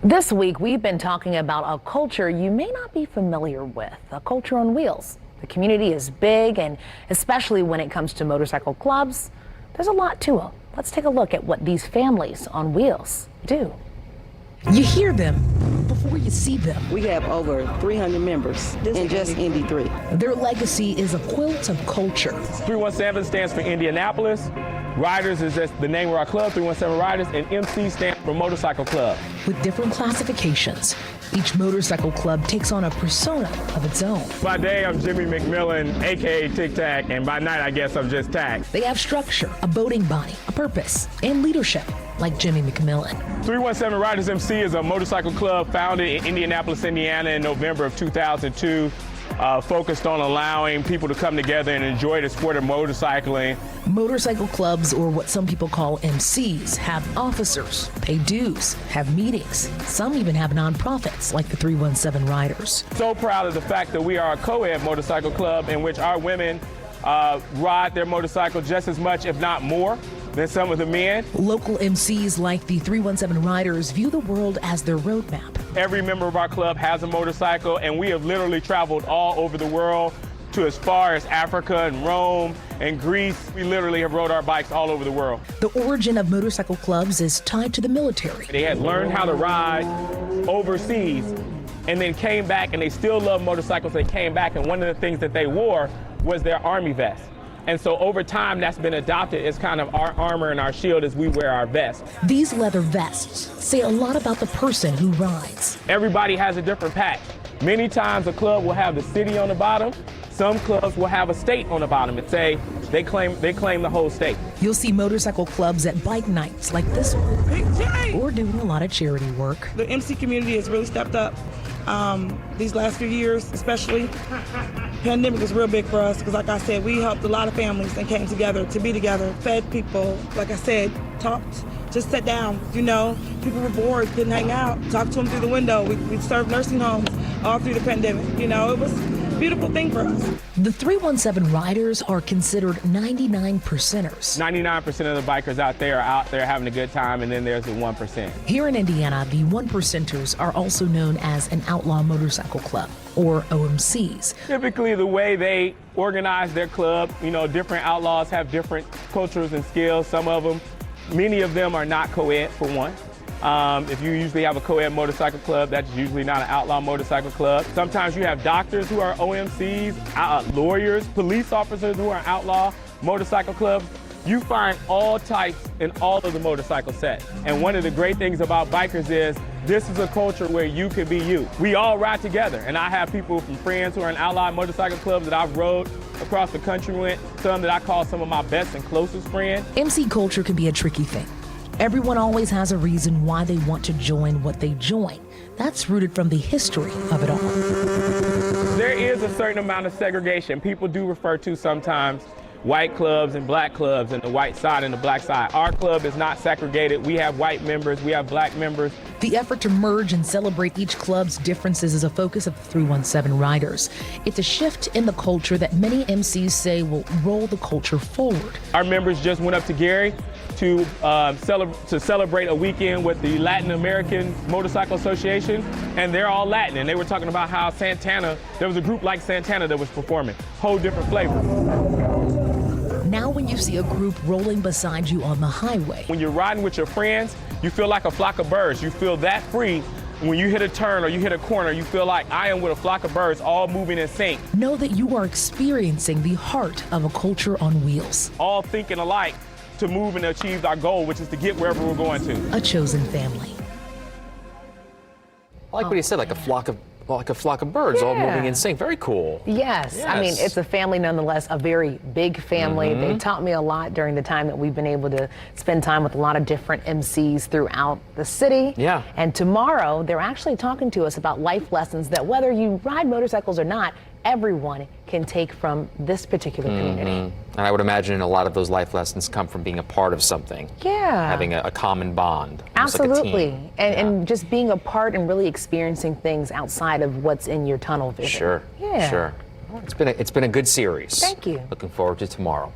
This week, we've been talking about a culture you may not be familiar with, a culture on wheels. The community is big, and especially when it comes to motorcycle clubs, there's a lot to them. Let's take a look at what these families on wheels do. You hear them before you see them. We have over 300 members in just Indy 3. Their legacy is a quilt of culture. 317 stands for Indianapolis. Riders is just the name of our club, 317 Riders, and MC stands for Motorcycle Club. With different classifications, each motorcycle club takes on a persona of its own. By day, I'm Jimmy McMillan, aka Tic Tac, and by night, I guess I'm just Tac. They have structure, a boating body, a purpose, and leadership, like Jimmy McMillan. 317 Riders MC is a motorcycle club founded in Indianapolis, Indiana in November of 2002. Focused on allowing people to come together and enjoy the sport of motorcycling. Motorcycle clubs, or what some people call MCs, have officers, pay dues, have meetings. Some even have nonprofits like the 317 Riders. So proud of the fact that we are a co-ed motorcycle club in which our women ride their motorcycle just as much, if not more, than some of the men. Local MCs like the 317 Riders view the world as their roadmap. Every member of our club has a motorcycle, and we have literally traveled all over the world to as far as Africa and Rome and Greece. We literally have rode our bikes all over the world. The origin of motorcycle clubs is tied to the military. They had learned how to ride overseas and then came back, and they still love motorcycles. They came back, and one of the things that they wore was their army vest. And so over time, that's been adopted as kind of our armor and our shield as we wear our vest. These leather vests say a lot about the person who rides. Everybody has a different patch. Many times a club will have the city on the bottom. Some clubs will have a state on the bottom and say they claim the whole state. You'll see motorcycle clubs at bike nights like this one, or doing a lot of charity work. The MC community has really stepped up these last few years, especially. Pandemic was real big for us because, like I said, we helped a lot of families and came together to be together, fed people, like I said, talked, just sat down, people were bored, couldn't hang out, talked to them through the window. We served nursing homes all through the pandemic, it was a beautiful thing for us. The 317 Riders are considered 99 percenters. 99% of the bikers out there are out there having a good time, and then there's the 1%. Here in Indiana, the 1 percenters are also known as an outlaw motorcycle club, or OMCs. Typically, the way they organize their club, different outlaws have different cultures and skills. Many of them are not co-ed, for one. If you usually have a co-ed motorcycle club, that's usually not an outlaw motorcycle club. Sometimes you have doctors who are OMCs, lawyers, police officers who are outlaw motorcycle clubs. You find all types in all of the motorcycle set. And one of the great things about bikers is this is a culture where you can be you. We all ride together, and I have people from friends who are in outlaw motorcycle clubs that I've rode across the country with, some that I call some of my best and closest friends. MC culture can be a tricky thing. Everyone always has a reason why they want to join what they join. That's rooted from the history of it all. There is a certain amount of segregation. People do refer to sometimes white clubs and black clubs and the white side and the black side. Our club is not segregated. We have white members, we have black members. The effort to merge and celebrate each club's differences is a focus of the 317 Riders. It's a shift in the culture that many MCs say will roll the culture forward. Our members just went up to Gary to celebrate a weekend with the Latin American Motorcycle Association, and they're all Latin, and they were talking about how Santana, there was a group like Santana that was performing, whole different flavor. Now when you see a group rolling beside you on the highway. When you're riding with your friends, you feel like a flock of birds. You feel that free. When you hit a turn or you hit a corner, you feel like I am with a flock of birds all moving in sync. Know that you are experiencing the heart of a culture on wheels. All thinking alike to move and achieve our goal, which is to get wherever we're going to. A chosen family. I like what he said, like a flock of birds all moving in sync. Very cool. Yes. I mean, it's a family nonetheless, a very big family. They taught me a lot during the time that we've been able to spend time with a lot of different MCs throughout the city. Yeah. And tomorrow, they're actually talking to us about life lessons that whether you ride motorcycles or not, everyone can take from this particular community. And I would imagine a lot of those life lessons come from being a part of something. Yeah. Having a common bond. Absolutely. Like And just being a part and really experiencing things outside of what's in your tunnel vision. Sure. Yeah. Sure. It's been a good series. Thank you. Looking forward to tomorrow.